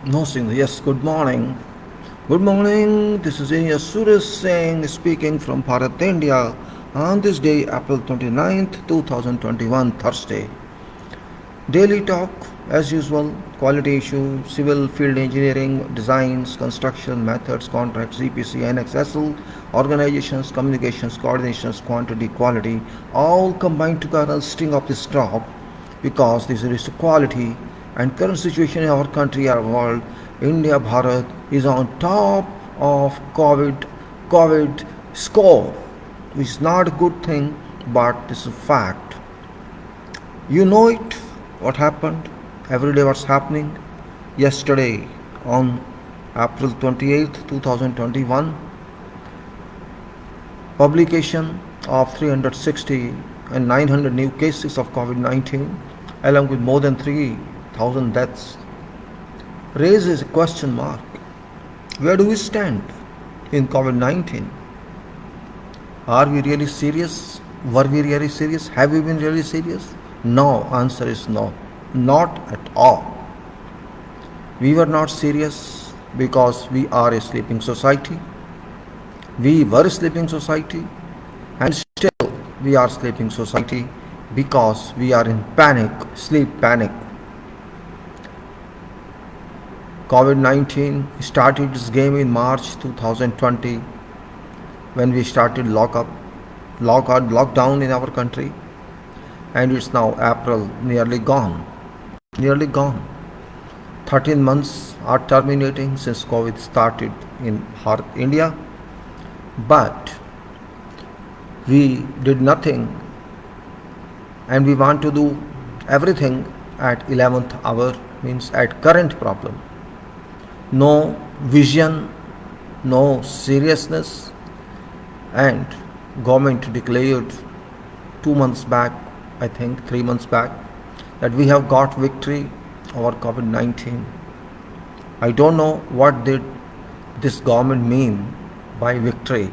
No signal. Yes, good morning. Good morning. This is Engineer Suraj Singh speaking from Bharat, India on this day, April 29th, 2021, Thursday. Daily talk, as usual, quality issue, civil field engineering, designs, construction, methods, contracts, EPC, AnnexSL, organizations, communications, coordinations, quantity, quality, all combined together sting of this crop because this is quality and current situation in our country, our world, India, Bharat is on top of COVID score, which is not a good thing, but this is a fact. You know it, what happened, every day what's happening. Yesterday, on April 28th, 2021, publication of 360 and 900 new cases of COVID 19, along with more than 3,000 deaths, raises a question mark. Where do we stand in COVID 19? Are we really serious? Were we really serious? Have we been really serious? No, answer is no. Not at all. We were not serious because we are a sleeping society. We were a sleeping society and still we are sleeping society because we are in panic, sleep panic. COVID-19 started its game in March 2020 when we started lockdown in our country, and it's now April, nearly gone. 13 months are terminating since COVID started in India, but we did nothing and we want to do everything at 11th hour, means at current problem. No vision, no seriousness, and government declared 2 months back, I think 3 months back, that we have got victory over COVID-19. I don't know what did this government mean by victory.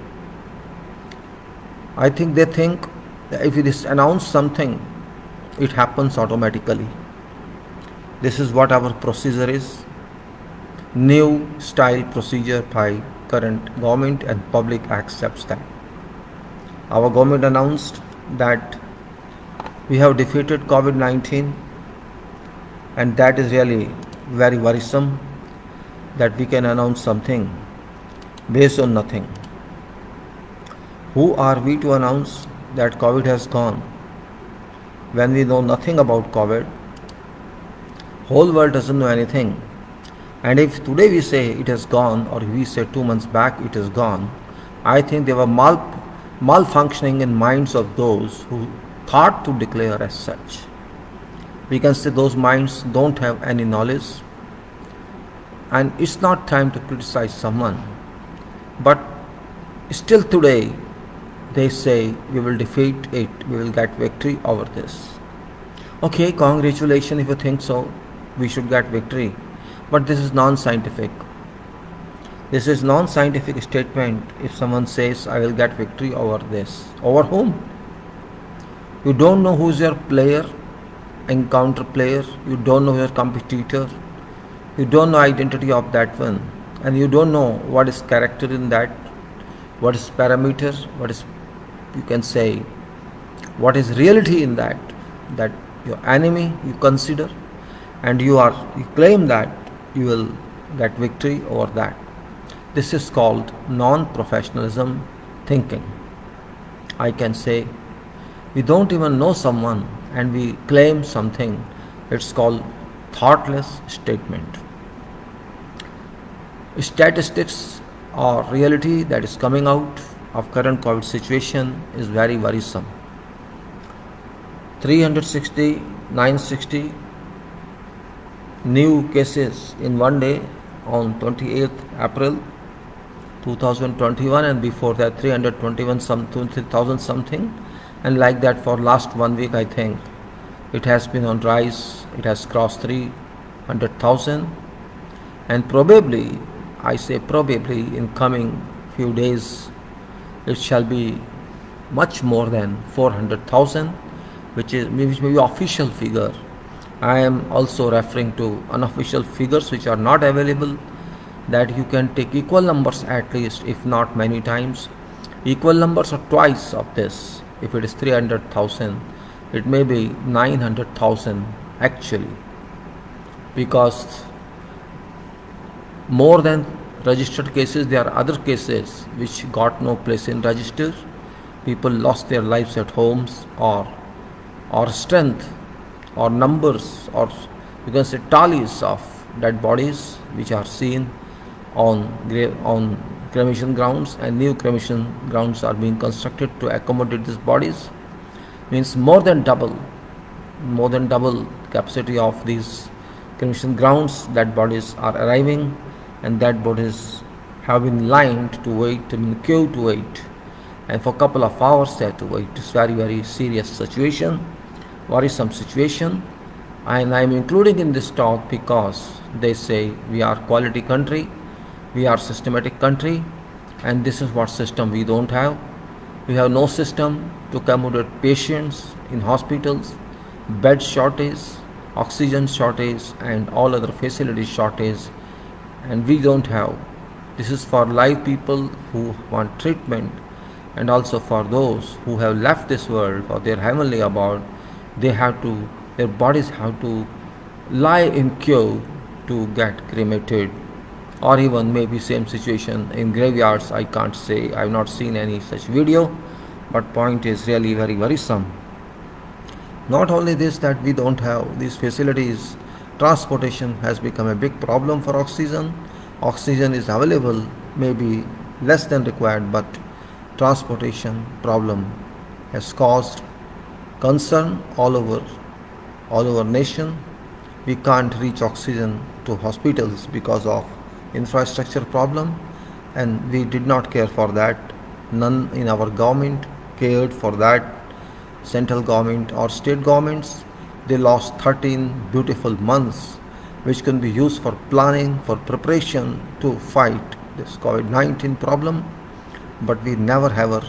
I think they think that if it is announced something, it happens automatically. This is what our procedure is. New style procedure by current government, and public accepts that. Our government announced that we have defeated COVID-19, and that is really very worrisome that we can announce something based on nothing. Who are we to announce that COVID has gone when we know nothing about COVID? Whole world doesn't know anything. And if today we say it has gone, or we say 2 months back it is gone, I think they were malfunctioning in minds of those who thought to declare as such. We can say those minds don't have any knowledge, and it's not time to criticize someone. But still today they say we will defeat it, we will get victory over this. Okay, congratulations if you think so, we should get victory. But this is non-scientific. This is non-scientific statement if someone says I will get victory over this. Over whom? You don't know who is your player, encounter player, you don't know your competitor, you don't know identity of that one, and you don't know what is character in that, what is parameter, what is, you can say, what is reality in that your enemy you consider, and you claim that you will get victory over that. This is called non-professionalism thinking. I can say we don't even know someone and we claim something. It's called thoughtless statement. Statistics or reality that is coming out of current COVID situation is very worrisome. 360, 960 new cases in one day on 28th April 2021, and before that 3,000 something, and like that for last 1 week I think it has been on rise. It has crossed 300,000, and probably, I say probably, in coming few days it shall be much more than 400,000, which may be official figure. I am also referring to unofficial figures which are not available, that you can take equal numbers at least, if not many times, equal numbers or twice of this. If it is 300,000, it may be 900,000 actually, because more than registered cases, there are other cases which got no place in register. People lost their lives at homes, or strength, or numbers, or you can say tallies of dead bodies which are seen on cremation grounds, and new cremation grounds are being constructed to accommodate these bodies. Means more than double capacity of these cremation grounds. Dead bodies are arriving, and dead bodies have been lined to wait, in queue to wait, and for a couple of hours they have to wait. It's very serious situation, worrisome situation, and I am including in this talk because they say we are quality country, we are systematic country, and this is what system we don't have. We have no system to accommodate patients in hospitals, bed shortage, oxygen shortage, and all other facility shortage, and we don't have. This is for live people who want treatment, and also for those who have left this world for their heavenly abode. Their bodies have to lie in queue to get cremated, or even maybe same situation in graveyards. I can't say, I have not seen any such video, but point is really very worrisome. Not only this, that we don't have these facilities, transportation has become a big problem for oxygen. Oxygen is available, maybe less than required, but transportation problem has caused concern all over nation. We can't reach oxygen to hospitals because of infrastructure problem, and we did not care for that. None in our government cared for that. Central government or state governments, they lost 13 beautiful months which can be used for planning, for preparation to fight this COVID-19 problem, but we never have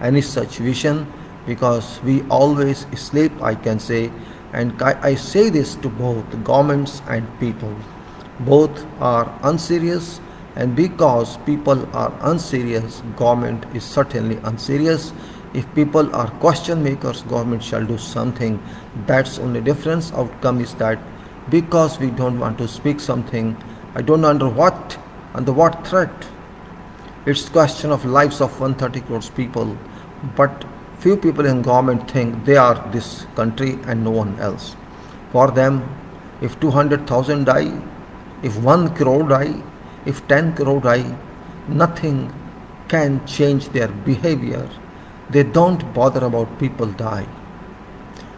any such vision, because we always sleep, I can say. And I say this to both governments and people. Both are unserious, and because people are unserious, government is certainly unserious. If people are question makers, government shall do something. That's only difference. Outcome is that because we don't want to speak something, I don't know under what threat. It's question of lives of 130 crores people, but few people in government think they are this country and no one else. For them, if 200,000 die, if 1 crore die, if 10 crore die, nothing can change their behavior. They don't bother about people die,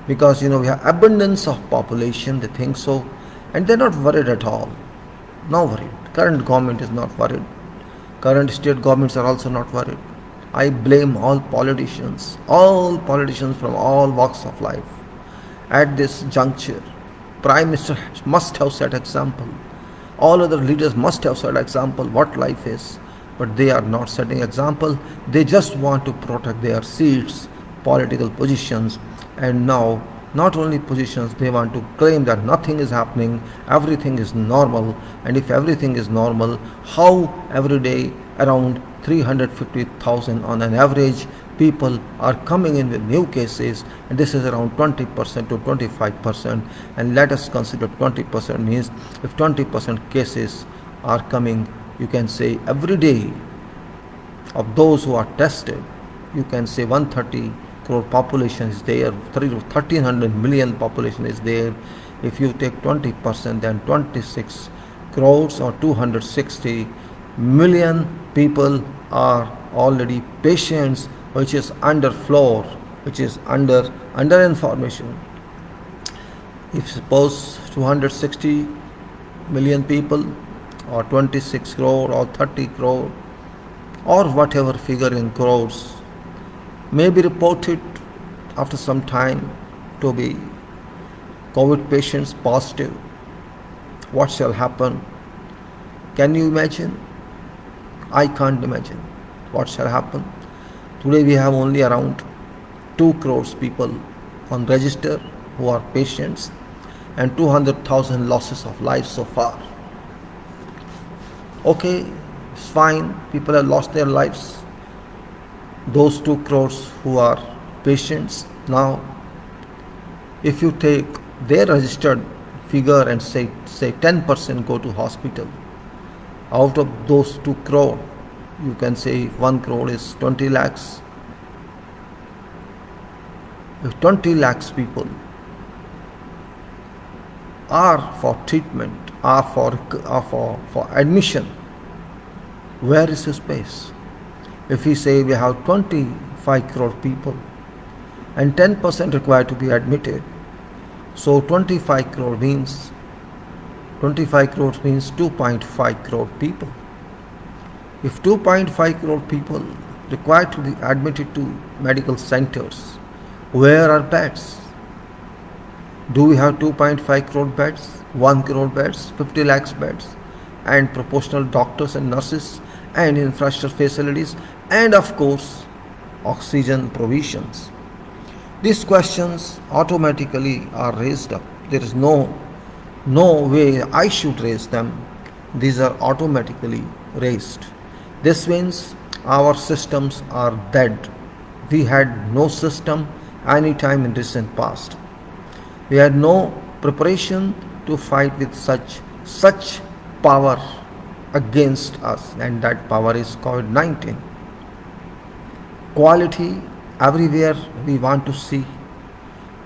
because we have abundance of population, they think so, and they're not worried at all. Not worried. Current government is not worried. Current state governments are also not worried. I blame all politicians from all walks of life. At this juncture, Prime Minister must have set example. All other leaders must have set example what life is, but they are not setting example. They just want to protect their seats, political positions, and now not only positions, they want to claim that nothing is happening, everything is normal. And if everything is normal, how every day around 350,000 on an average people are coming in with new cases, and this is around 20% to 25%. And let us consider 20% means if 20% cases are coming, you can say every day of those who are tested, you can say 130 crore population is there, 1300 million population is there. If you take 20%, then 26 crores or 260 million people are already patients, which is under floor, which is under information. If suppose 260 million people or 26 crore or 30 crore or whatever figure in crores may be reported after some time to be COVID patients positive, what shall happen? Can you imagine? I can't imagine what shall happen. Today we have only around 2 crores people on register, who are patients and 200,000 losses of lives so far. Okay, it's fine, people have lost their lives. Those 2 crores who are patients now, if you take their registered figure and say 10% go to hospital, out of those 2 crore, you can say 1 crore is 20 lakhs. If 20 lakhs people are for treatment, are for admission, where is his space? If we say we have 25 crore people and 10% required to be admitted, so 25 crores means 2.5 crore people. If 2.5 crore people required to be admitted to medical centers, where are beds? Do we have 2.5 crore beds, 1 crore beds, 50 lakhs beds, and proportional doctors and nurses and infrastructure facilities, and of course oxygen provisions? These questions automatically are raised up. There is no way I should raise them. These are automatically raised. This means our systems are dead. We had no system any time in recent past. We had no preparation to fight with such power against us, and that power is COVID-19. Quality everywhere we want to see,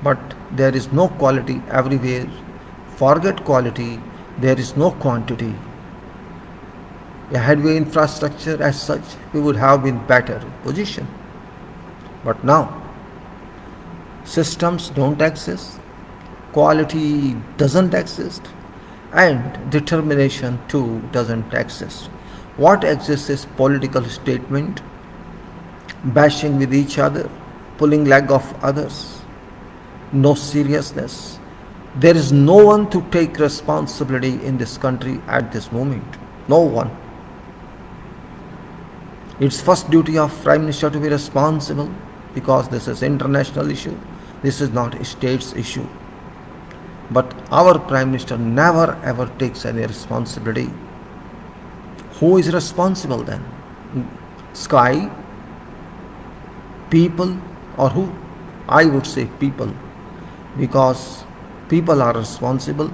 but there is no quality everywhere. Forget quality, there is no quantity. Had we infrastructure as such, we would have been better position. But now, systems don't exist, quality doesn't exist, and determination too doesn't exist. What exists is political statement, bashing with each other, pulling leg of others, no seriousness. There is no one to take responsibility in this country at this moment. No one. It's first duty of Prime Minister to be responsible, because this is international issue. This is not a state's issue. But our Prime Minister never ever takes any responsibility. Who is responsible then? Sky? People? Or who? I would say people, because people are responsible.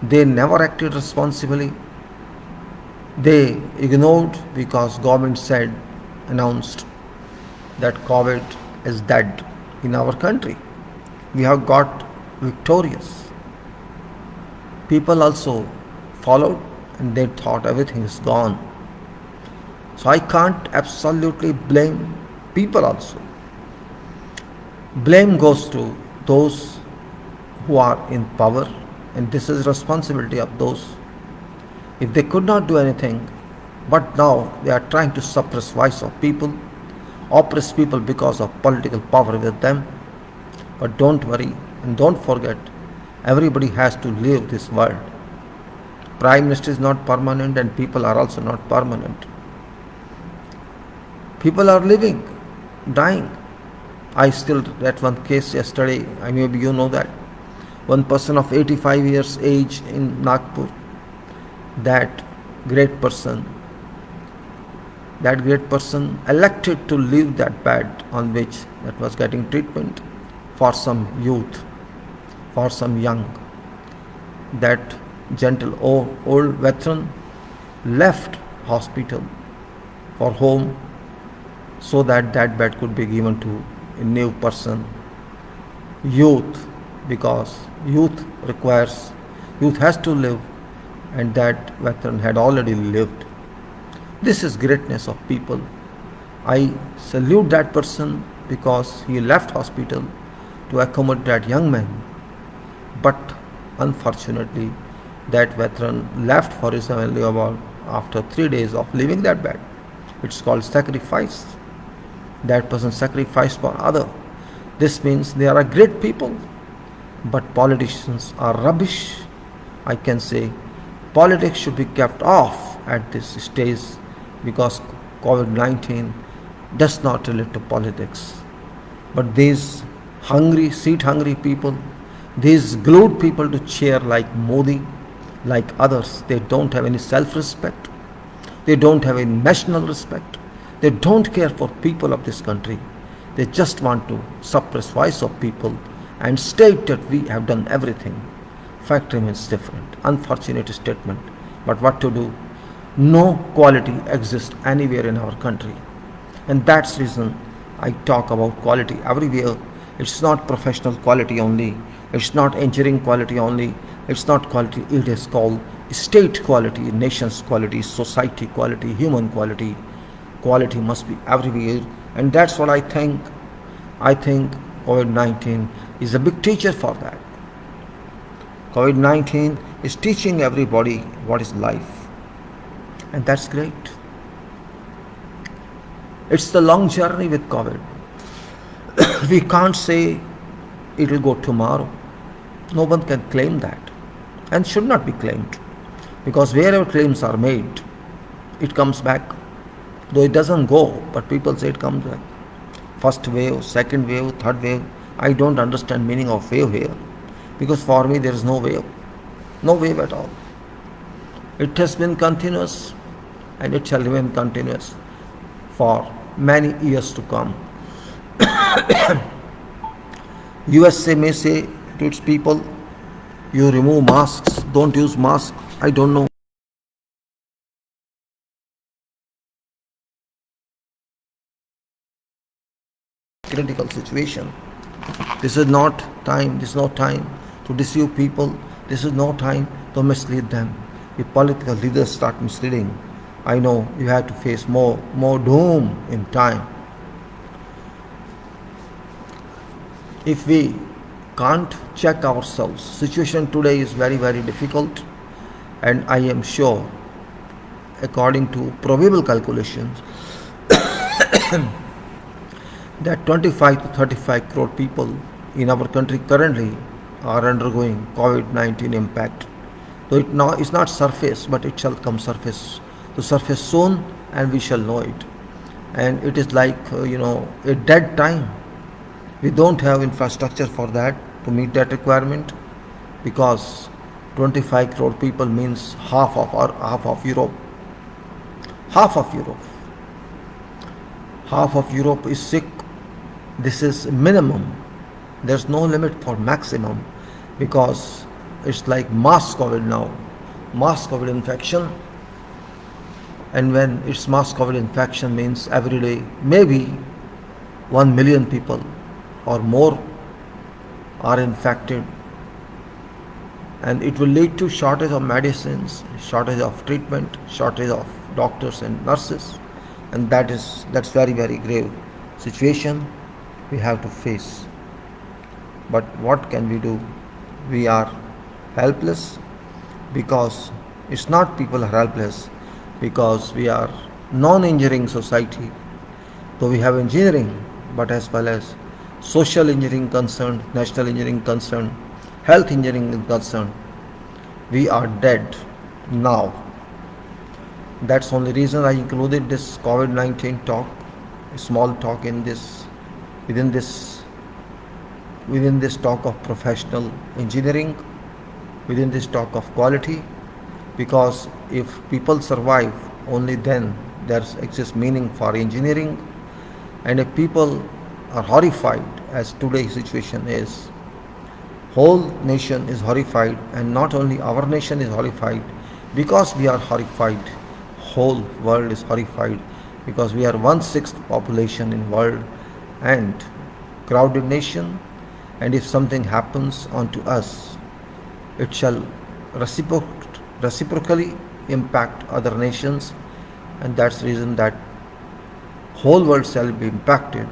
They never acted responsibly. They ignored because government announced that COVID is dead in our country. We have got victorious. People also followed and they thought everything is gone. So I can't absolutely blame people also. Blame goes to those who are in power, and this is responsibility of those. If they could not do anything, but now they are trying to suppress voice of people, oppress people because of political power with them. But don't worry and don't forget, everybody has to leave this world. Prime Minister is not permanent and people are also not permanent. People are living, dying. I still read one case yesterday, maybe you know that. One person of 85 years age in Nagpur, that great person elected to leave that bed on which that was getting treatment for some youth, for some young. That gentle old veteran left hospital for home so that that bed could be given to a new person, youth, because youth has to live, and that veteran had already lived. This is greatness of people. I salute that person because he left hospital to accommodate that young man. But unfortunately, that veteran left for his family about after 3 days of leaving that bed. It's called sacrifice. That person sacrificed for other. This means they are great people, but politicians are rubbish. I can say politics should be kept off at this stage, because COVID-19 does not relate to politics. But these seat hungry people, These glued people to chair like Modi, like others. They don't have any self-respect. They don't have any national respect. They don't care for people of this country. They just want to suppress voice of people and state that we have done everything. Fact remains different. Unfortunate statement. But what to do? No quality exists anywhere in our country. And that's the reason I talk about quality everywhere. It's not professional quality only. It's not engineering quality only. It's not quality. It is called state quality, nation's quality, society quality, human quality. Quality must be everywhere. And that's what I think. I think COVID-19 is a big teacher for that. COVID-19 is teaching everybody what is life. And that's great. It's the long journey with COVID. We can't say it will go tomorrow. No one can claim that and should not be claimed, because wherever claims are made, it comes back. Though it doesn't go, but people say it comes back. First wave, second wave, third wave. I don't understand meaning of wave here, because for me there is no wave. No wave at all. It has been continuous and it shall remain continuous for many years to come. USA may say to its people, you remove masks, don't use masks. I don't know. Critical situation. This is not time. This is no time to deceive people. This is no time to mislead them. If political leaders start misleading, I know you have to face more doom in time. If we can't check ourselves, situation today is very, very difficult, and I am sure, according to probable calculations, that 25 to 35 crore people in our country currently are undergoing COVID-19 impact. So it's not surface, but it shall come surface to surface soon, and we shall know it. And it is like a dead time. We don't have infrastructure for that to meet that requirement, because 25 crore people means half of Europe. Half of Europe. Half of Europe is sick. This is minimum. There's no limit for maximum, because it's like mass COVID now. Mass COVID infection. And when it's mass COVID infection means every day maybe 1 million people or more are infected, and it will lead to shortage of medicines, shortage of treatment, shortage of doctors and nurses, and that's very, very grave situation we have to face. But what can we do? We are helpless, because it's not people are helpless, because we are non-engineering society. Though we have engineering, but as well as social engineering concerned, national engineering concerned, health engineering concerned, we are dead now. That's the only reason I included this COVID-19 talk, a small talk in this, within this talk of professional engineering, within this talk of quality, because if people survive, only then there exists meaning for engineering. And if people are horrified, as today's situation is, whole nation is horrified, and not only our nation is horrified because we are horrified, whole world is horrified, because we are 1/6 population in world and crowded nation. And if something happens unto us, it shall reciprocally impact other nations, and that's the reason that whole world shall be impacted,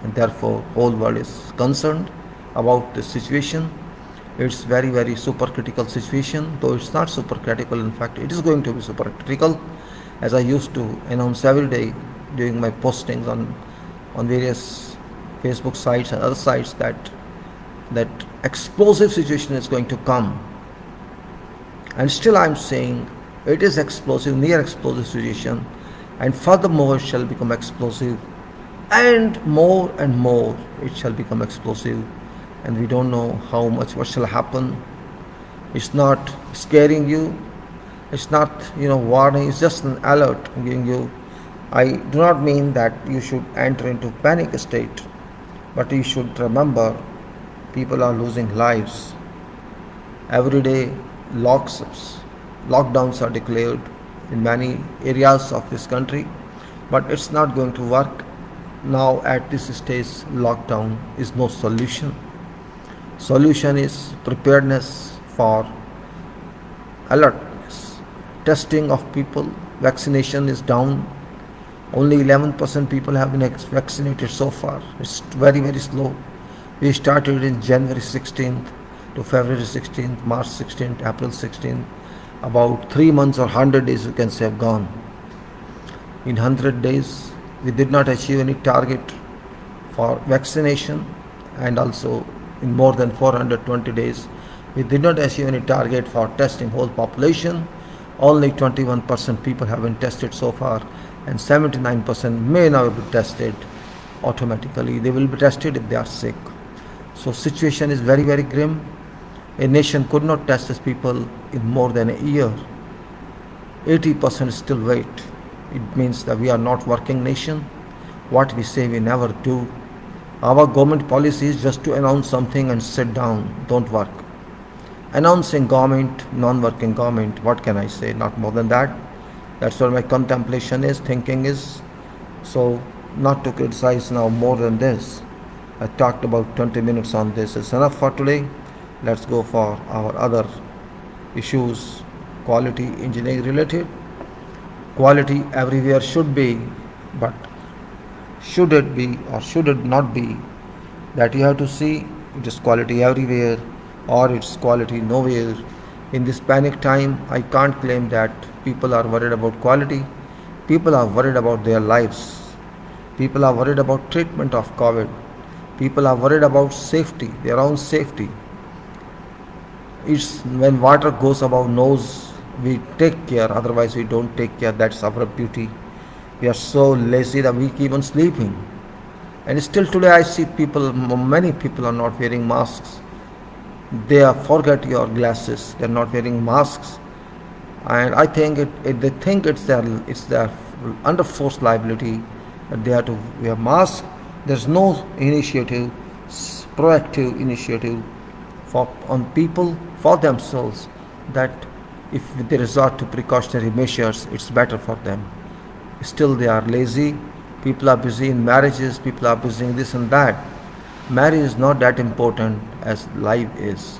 and therefore whole world is concerned about this situation. It's very, very super critical situation, though it's not super critical. In fact, it is going to be super critical, as I used to announce every day during my postings on various Facebook sites and other sites, that explosive situation is going to come. And still I'm saying it is explosive, near explosive situation, and furthermore it shall become explosive, and more it shall become explosive, and we don't know how much what shall happen. It's not scaring you, it's not warning, it's just an alert giving you. I do not mean that you should enter into panic state, but you should remember people are losing lives every day. Lockdowns are declared in many areas of this country, but it's not going to work now. At this stage, lockdown is no solution. Solution is preparedness for alertness. Testing of people, vaccination is down. Only 11% people have been vaccinated so far. It's very, very slow. We started in January 16th to February 16th, March 16th, April 16th. About 3 months or 100 days, you can say, have gone. In 100 days, we did not achieve any target for vaccination, and also in more than 420 days, we did not achieve any target for testing whole population. Only 21% people have been tested so far, and 79% may now be tested automatically. They will be tested if they are sick. So situation is very, very grim. A nation could not test its people in more than a year. 80% still wait. It means that we are not working nation. What we say we never do. Our government policy is just to announce something and sit down, don't work. Announcing government, non-working government, what can I say? Not more than that. That's what my contemplation is, thinking is. So, not to criticize now more than this. I talked about 20 minutes on this. It's enough for today. Let's go for our other issues, quality engineering related. Quality everywhere should be, but should it be or should it not be? That you have to see. It is quality everywhere or it's quality nowhere. In this panic time, I can't claim that people are worried about quality. People are worried about their lives. People are worried about treatment of COVID. People are worried about safety, their own safety. It's when water goes above nose, we take care, otherwise we don't take care. That's our beauty. We are so lazy that we keep on sleeping. And still today I see people, many people are not wearing masks. They forget your glasses, they're not wearing masks. And I think they think it's their under forced liability that they have to wear masks. There's no initiative, proactive initiative on people for themselves, that if they resort to precautionary measures, it's better for them. Still they are lazy. People are busy in marriages, people are busy in this and that. Marriage is not that important as life is.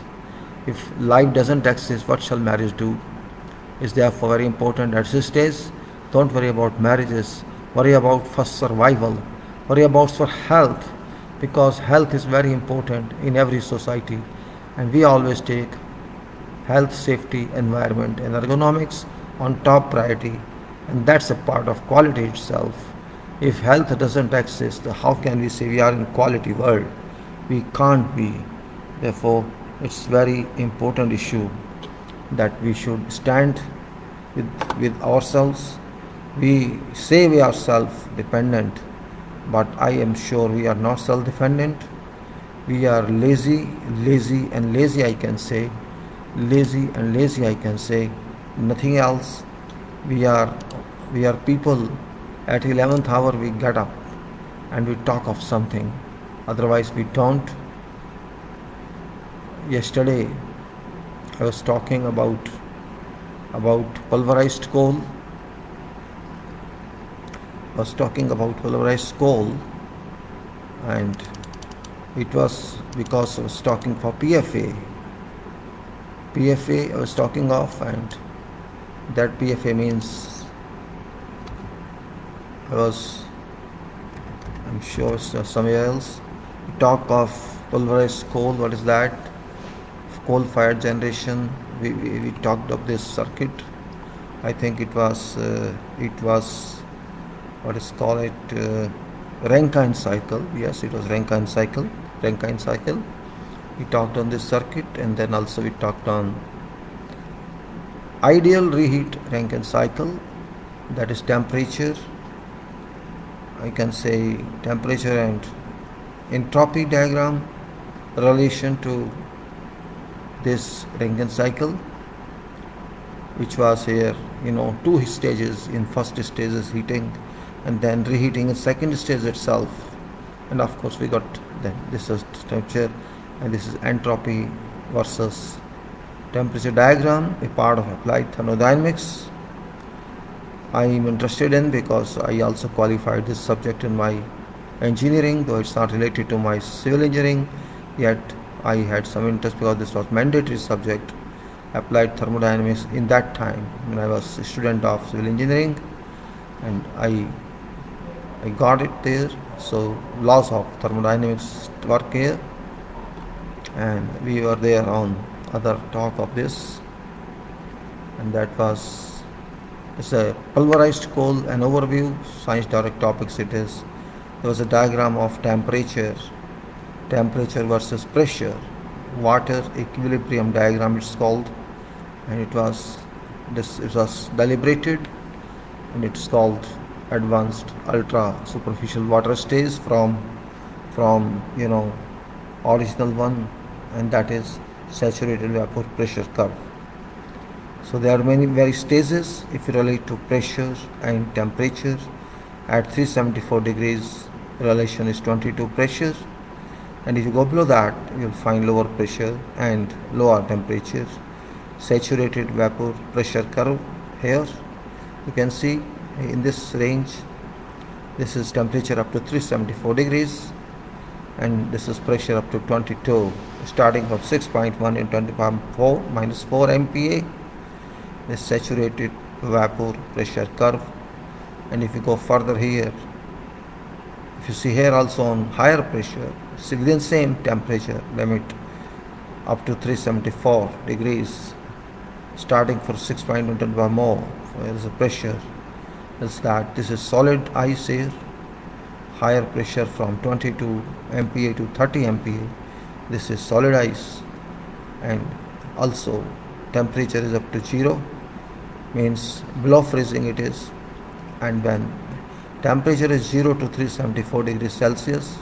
If life doesn't exist, what shall marriage do? Is therefore very important at this stage. Don't worry about marriages. Worry about first survival. Worry about for health, because health is very important in every society, and we always take health, safety, environment and ergonomics on top priority, and that's a part of quality itself. If health doesn't exist, how can we say we are in quality world? We can't be. Therefore, it's very important issue that we should stand with ourselves. We say we are self-dependent, but I am sure we are not self-dependent. We are lazy I can say. Lazy I can say. Nothing else. We are people. At 11th hour we get up and we talk of something. Otherwise we don't. Yesterday I was talking about pulverized coal. And it was because I was talking for PFA I was talking of, and that PFA means I'm sure it's somewhere else. We talk of pulverized coal. What is that? Coal fired generation. We talked of this circuit. I think it was what is called it, Rankine cycle. Yes, it was Rankine cycle. We talked on this circuit, and then also we talked on ideal reheat Rankine cycle, that is temperature. I can say temperature and entropy diagram. relation to this Rankine cycle, which was here, two stages. In first stage is heating and then reheating in second stage itself. And of course we got then this is temperature and this is entropy versus temperature diagram, a part of applied thermodynamics I am interested in because I also qualified this subject in my engineering, though it's not related to my civil engineering, yet I had some interest because this was mandatory subject, applied thermodynamics, in that time when I was a student of civil engineering, and I got it there. So laws of thermodynamics work here, and we were there on other talk of this, and that was it's a pulverized coal, an overview, science direct topics it is. There was a diagram of temperature versus pressure, water equilibrium diagram it's called, and it was deliberated, and it's called advanced ultra superficial water stage from original one, and that is saturated vapor pressure curve. So there are various stages if you relate to pressure and temperature. At 374 degrees relation is 22 pressure, and if you go below that you will find lower pressure and lower temperature. Saturated vapor pressure curve here you can see in this range. This is temperature up to 374 degrees and this is pressure up to 22, starting from 6.1 in 10 to the power 4 minus 4 MPa. This saturated vapor pressure curve. And if you go further here, if you see here also on higher pressure, within same temperature limit up to 374 degrees, starting for 6.1 or more, there is a pressure. Is that this is solid ice here, higher pressure from 22 MPa to 30 MPa. This is solid ice, and also temperature is up to 0, means below freezing it is. And when temperature is 0 to 374 degrees Celsius,